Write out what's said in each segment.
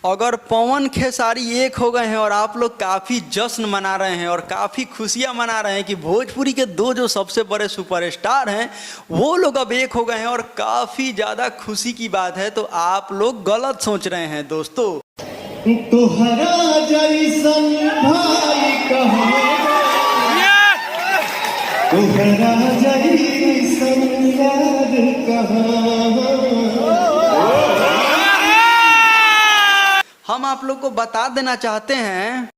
अगर पवन खेसारी एक हो गए हैं और आप लोग काफ़ी जश्न मना रहे हैं और काफ़ी खुशियां मना रहे हैं कि भोजपुरी के दो जो सबसे बड़े सुपरस्टार हैं वो लोग अब एक हो गए हैं और काफ़ी ज़्यादा खुशी की बात है, तो आप लोग गलत सोच रहे हैं दोस्तों। तुहरा जैसन भाई तुहरा जैसन यार हम आप लोग को बता देना चाहते हैं,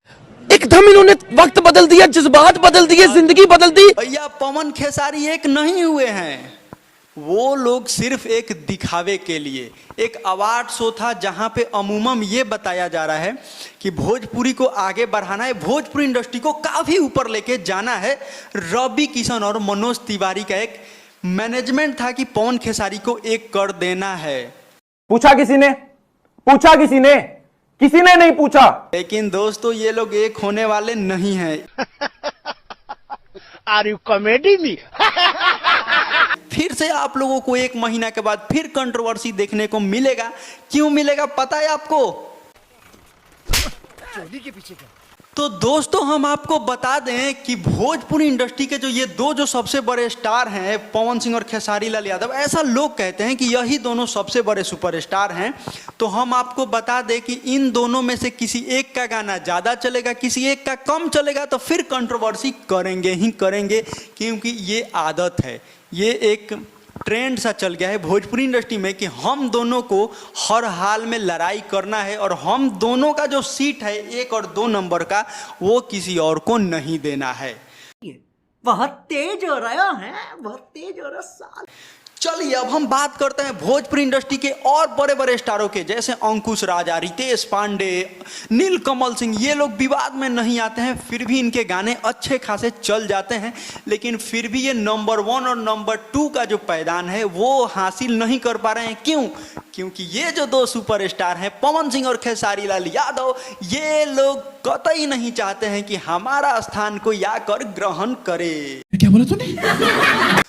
एकदम इन्होंने वक्त बदल दिया, जज्बात बदल दिए, जिंदगी बदल दी। भैया पवन खेसारी एक नहीं हुए हैं, वो लोग सिर्फ एक दिखावे के लिए। एक अवार्ड शो था जहां पे अमूमन ये बताया जा रहा है कि भोजपुरी को आगे बढ़ाना है, भोजपुरी इंडस्ट्री को काफी ऊपर लेके जाना है। रवि किशन और मनोज तिवारी का एक मैनेजमेंट था कि पवन खेसारी को एक कर देना है। पूछा किसी ने? पूछा किसी ने? किसी ने नहीं पूछा। लेकिन दोस्तों ये लोग एक होने वाले नहीं हैं। Are you comedy me? फिर से आप लोगों को एक महीना के बाद फिर कंट्रोवर्सी देखने को मिलेगा। क्यों मिलेगा पता है आपको? चोली के पीछे क्या? तो दोस्तों हम आपको बता दें कि भोजपुरी इंडस्ट्री के ये दो जो सबसे बड़े स्टार हैं, पवन सिंह और खेसारी लाल यादव, ऐसा लोग कहते हैं कि यही दोनों सबसे बड़े सुपरस्टार हैं। तो हम आपको बता दें कि इन दोनों में से किसी एक का गाना ज़्यादा चलेगा, किसी एक का कम चलेगा, तो फिर कंट्रोवर्सी करेंगे ही करेंगे, क्योंकि ये आदत है, ये एक ट्रेंड सा चल गया है भोजपुरी इंडस्ट्री में कि हम दोनों को हर हाल में लड़ाई करना है और हम दोनों का जो सीट है 1 और 2 नंबर का वो किसी और को नहीं देना है। बहुत तेज हो रहा है, बहुत तेज हो रहा साल। चलिए अब हम बात करते हैं भोजपुरी इंडस्ट्री के और बड़े बड़े स्टारों के, जैसे अंकुश राजा, रितेश पांडे, नीलकमल सिंह। ये लोग विवाद में नहीं आते हैं, फिर भी इनके गाने अच्छे खासे चल जाते हैं, लेकिन फिर भी ये नंबर 1 और नंबर 2 का जो पैदान है वो हासिल नहीं कर पा रहे हैं। क्यों? क्योंकि ये जो दो सुपरस्टार हैं पवन सिंह और खेसारी लाल यादव, ये लोग कतई नहीं चाहते हैं कि हमारा स्थान कोई आकर ग्रहण करे। क्या बोला तूने?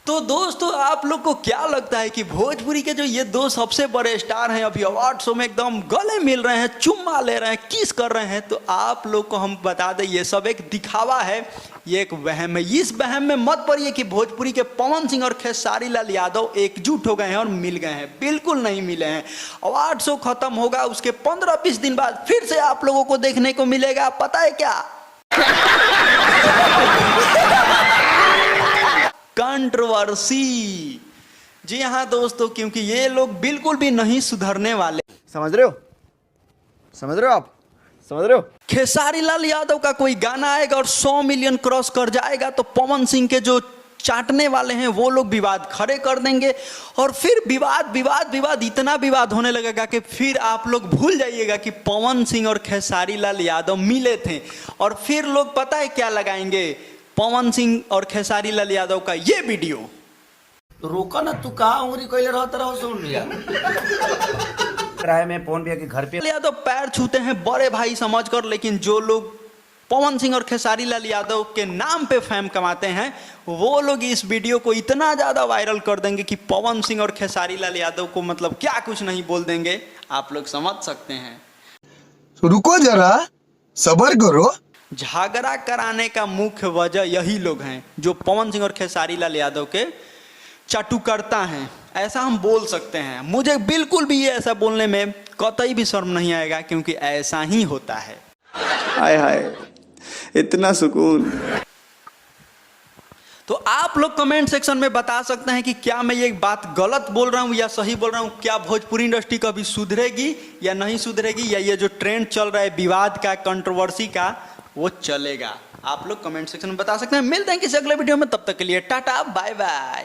तो दोस्तों आप लोग को क्या लगता है कि भोजपुरी के जो ये दो सबसे बड़े स्टार हैं अभी अवार्ड शो में एकदम गले मिल रहे हैं, चुम्मा ले रहे हैं, किस कर रहे हैं? तो आप लोग को हम बता दें ये सब एक दिखावा है, ये एक वहम है। इस वहम में मत पड़िए कि भोजपुरी के पवन सिंह और खेसारी लाल यादव एकजुट हो गए हैं और मिल गए हैं। बिल्कुल नहीं मिले हैं। अवार्ड शो खत्म होगा, उसके 15-20 दिन बाद फिर से आप लोगों को देखने को मिलेगा, पता है क्या? कंट्रोवर्सी। जी हाँ दोस्तों, क्योंकि ये लोग बिल्कुल भी नहीं सुधरने वाले। समझ रहे हो? समझ रहे हो आप? समझ रहे हो? खेसारी लाल यादव का कोई गाना आएगा और 100 मिलियन क्रॉस कर जाएगा तो पवन सिंह के जो चाटने वाले हैं वो लोग विवाद खड़े कर देंगे और फिर विवाद विवाद विवाद इतना विवाद होने लगेगा कि फिर आप लोग भूल जाइएगा कि पवन सिंह और खेसारी लाल यादव मिले थे। और फिर लोग पता है क्या लगाएंगे? पवन सिंह और खेसारी लाल यादव का ये वीडियो। तो रोका ना, तू कहा उंगली कोई रहता रहो, सुन लिया। किराए में फोन भी के घर पे यादव पैर छूते हैं बड़े भाई समझकर, लेकिन जो लोग पवन सिंह और खेसारी लाल यादव के नाम पे फेम कमाते हैं वो लोग इस वीडियो को इतना ज़्यादा वायरल कर देंगे कि पवन सिंह और खेसारी लाल यादव को मतलब क्या कुछ नहीं बोल देंगे। आप लोग समझ सकते हैं। रुको जरा, सब्र करो। झगड़ा कराने का मुख्य वजह यही लोग हैं जो पवन सिंह और खेसारी लाल यादव के चाटुकर्ता हैं, ऐसा हम बोल सकते हैं। मुझे बिल्कुल भी ये ऐसा बोलने में कतई भी शर्म नहीं आएगा, क्योंकि ऐसा ही होता है। हाय हाय, इतना सुकून। तो आप लोग कमेंट सेक्शन में बता सकते हैं कि क्या मैं ये बात गलत बोल रहा हूँ या सही बोल रहा हूँ। क्या भोजपुरी इंडस्ट्री कभी सुधरेगी या नहीं सुधरेगी, या ये जो ट्रेंड चल रहा है विवाद का, कंट्रोवर्सी का, वो चलेगा? आप लोग कमेंट सेक्शन में बता सकते हैं। मिलते हैं किसी अगले वीडियो में, तब तक के लिए टाटा बाय बाय।